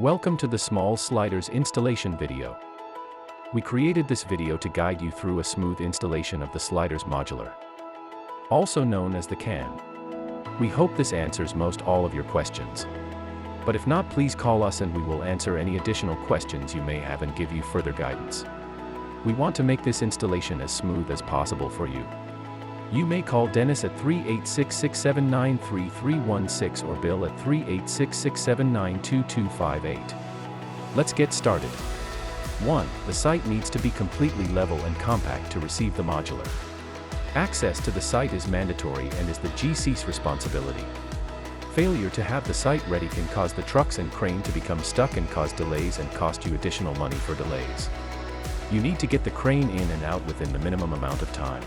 Welcome to the Small Sliders installation video. We created this video to guide you through a smooth installation of the sliders modular, also known as the can. We hope this answers most all of your questions. But if not, please call us and we will answer any additional questions you may have and give you further guidance. We want to make this installation as smooth as possible for you. You may call Dennis at 386-679-3316 or Bill at 386-679-2258. Let's get started. 1. The site needs to be completely level and compact to receive the modular. Access to the site is mandatory and is the GC's responsibility. Failure to have the site ready can cause the trucks and crane to become stuck and cause delays and cost you additional money for delays. You need to get the crane in and out within the minimum amount of time.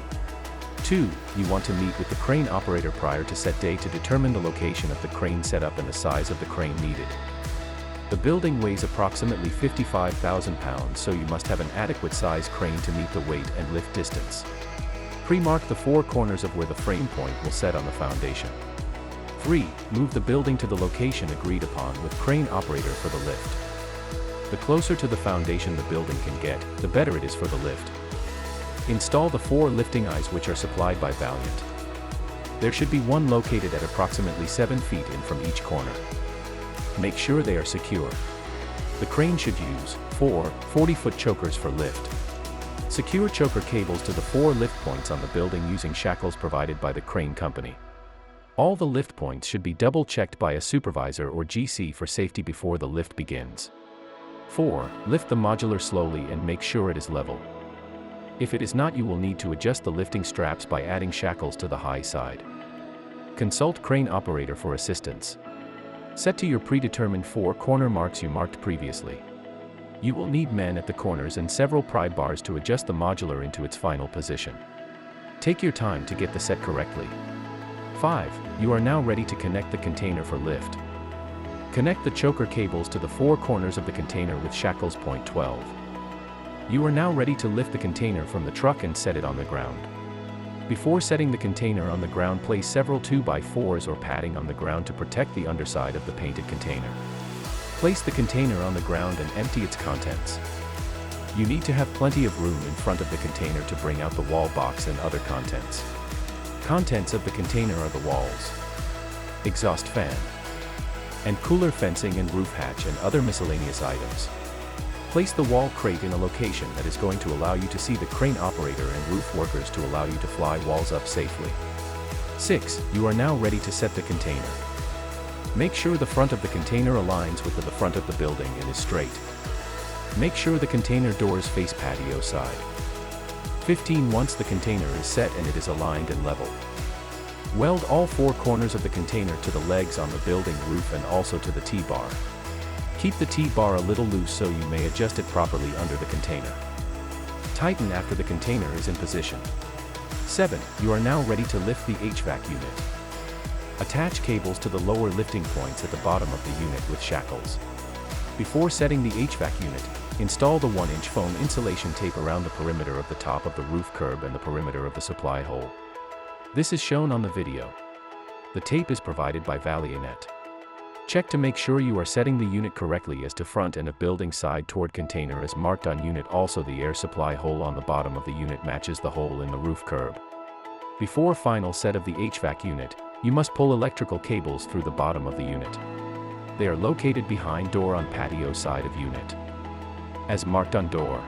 2. You want to meet with the crane operator prior to set day to determine the location of the crane setup and the size of the crane needed. The building weighs approximately 55,000 pounds, so you must have an adequate size crane to meet the weight and lift distance. Pre-mark the four corners of where the frame point will set on the foundation. 3. Move the building to the location agreed upon with crane operator for the lift. The closer to the foundation the building can get, the better it is for the lift. Install the 4 lifting eyes which are supplied by Valiant. There should be one located at approximately 7 feet in from each corner. Make sure they are secure. The crane should use 4 40-foot chokers for lift. Secure choker cables to the 4 lift points on the building using shackles provided by the crane company. All the lift points should be double-checked by a supervisor or GC for safety before the lift begins. 4. Lift the modular slowly and make sure it is level. If it is not, you will need to adjust the lifting straps by adding shackles to the high side. Consult crane operator for assistance. Set to your predetermined 4 corner marks you marked previously. You will need men at the corners and several pry bars to adjust the modular into its final position. Take your time to get the set correctly. 5. You are now ready to connect the container for lift. Connect the choker cables to the 4 corners of the container with shackles. Point 12. You are now ready to lift the container from the truck and set it on the ground. Before setting the container on the ground, place several 2x4s or padding on the ground to protect the underside of the painted container. Place the container on the ground and empty its contents. You need to have plenty of room in front of the container to bring out the wall box and other contents. Contents of the container are the walls, exhaust fan, and cooler fencing and roof hatch and other miscellaneous items. Place the wall crate in a location that is going to allow you to see the crane operator and roof workers to allow you to fly walls up safely. 6. You are now ready to set the container. Make sure the front of the container aligns with the front of the building and is straight. Make sure the container doors face patio side. 15. Once the container is set and it is aligned and level, weld all 4 corners of the container to the legs on the building roof and also to the T-bar. Keep the T-bar a little loose so you may adjust it properly under the container. Tighten after the container is in position. 7. You are now ready to lift the HVAC unit. Attach cables to the lower lifting points at the bottom of the unit with shackles. Before setting the HVAC unit, install the 1-inch foam insulation tape around the perimeter of the top of the roof curb and the perimeter of the supply hole. This is shown on the video. The tape is provided by Valiant. Check to make sure you are setting the unit correctly as to front and of building side toward container as marked on unit. Also, the air supply hole on the bottom of the unit matches the hole in the roof curb. Before final set of the HVAC unit, you must pull electrical cables through the bottom of the unit. They are located behind door on patio side of unit, as marked on door.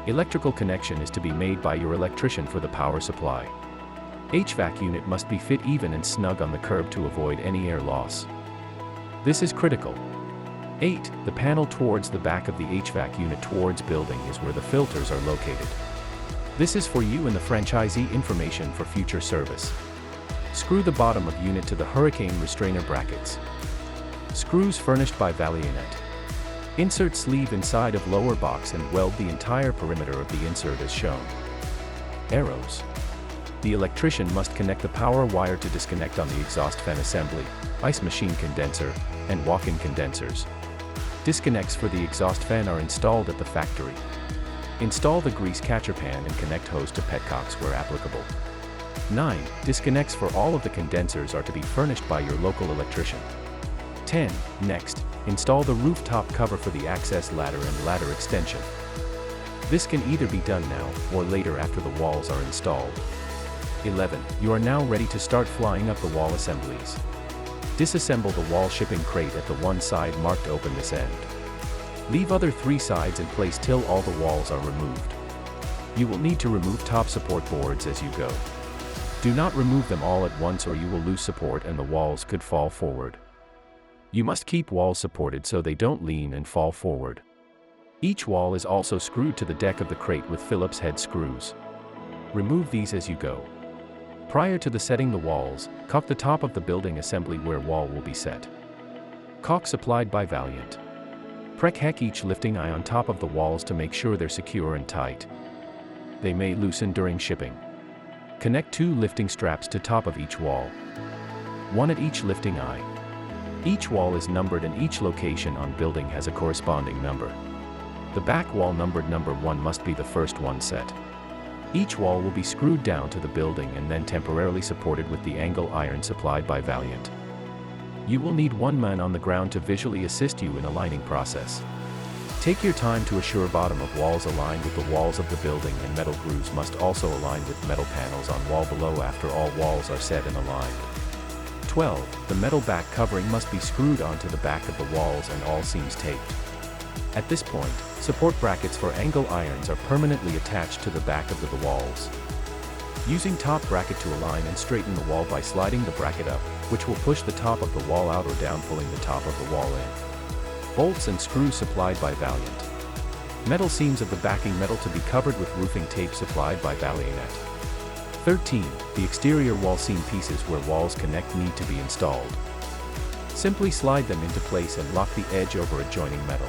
Electrical connection is to be made by your electrician for the power supply. HVAC unit must be fit even and snug on the curb to avoid any air loss. This is critical. 8. The panel towards the back of the HVAC unit towards building is where the filters are located. This is for you and the franchisee information for future service. Screw the bottom of unit to the hurricane restrainer brackets. Screws furnished by Valiant. Insert sleeve inside of lower box and weld the entire perimeter of the insert as shown. Arrows. The electrician must connect the power wire to disconnect on the exhaust fan assembly, ice machine condenser, and walk-in condensers. Disconnects for the exhaust fan are installed at the factory. Install the grease catcher pan and connect hose to petcocks where applicable. 9. Disconnects for all of the condensers are to be furnished by your local electrician. 10. Next, Install the rooftop cover for the access ladder and ladder extension. This can either be done now or later after the walls are installed. 11. You are now ready to start flying up the wall assemblies. Disassemble the wall shipping crate at the one side marked open this end. Leave other 3 sides in place till all the walls are removed. You will need to remove top support boards as you go. Do not remove them all at once or you will lose support and the walls could fall forward. You must keep walls supported so they don't lean and fall forward. Each wall is also screwed to the deck of the crate with Phillips head screws. Remove these as you go. Prior to setting the walls, caulk the top of the building assembly where wall will be set. Caulk supplied by Valiant. Pre-heck each lifting eye on top of the walls to make sure they're secure and tight. They may loosen during shipping. Connect 2 lifting straps to top of each wall. 1 at each lifting eye. Each wall is numbered and each location on building has a corresponding number. The back wall numbered number 1 must be the first one set. Each wall will be screwed down to the building and then temporarily supported with the angle iron supplied by Valiant. You will need 1 man on the ground to visually assist you in aligning process. Take your time to assure bottom of walls align with the walls of the building and metal grooves must also align with metal panels on wall below after all walls are set and aligned. 12. The metal back covering must be screwed onto the back of the walls and all seams taped. At this point, support brackets for angle irons are permanently attached to the back of the walls. Using top bracket to align and straighten the wall by sliding the bracket up, which will push the top of the wall out or down pulling the top of the wall in. Bolts and screws supplied by Valiant. Metal seams of the backing metal to be covered with roofing tape supplied by Valiant. 13. The exterior wall seam pieces where walls connect need to be installed. Simply slide them into place and lock the edge over adjoining metal.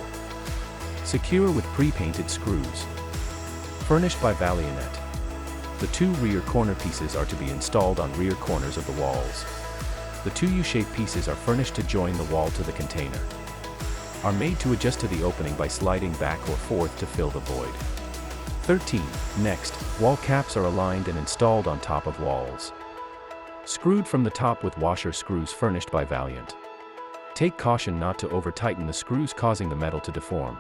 Secure with pre-painted screws. Furnished by Valiant. The 2 rear corner pieces are to be installed on rear corners of the walls. The 2 U-shaped pieces are furnished to join the wall to the container. Are made to adjust to the opening by sliding back or forth to fill the void. 13. Next, wall caps are aligned and installed on top of walls. Screwed from the top with washer screws furnished by Valiant. Take caution not to over-tighten the screws causing the metal to deform.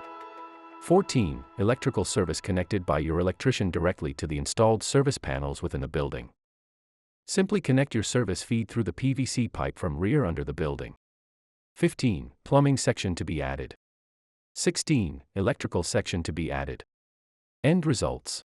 14. Electrical service connected by your electrician directly to the installed service panels within the building. Simply connect your service feed through the PVC pipe from rear under the building. 15. Plumbing section to be added. 16. Electrical section to be added. End results.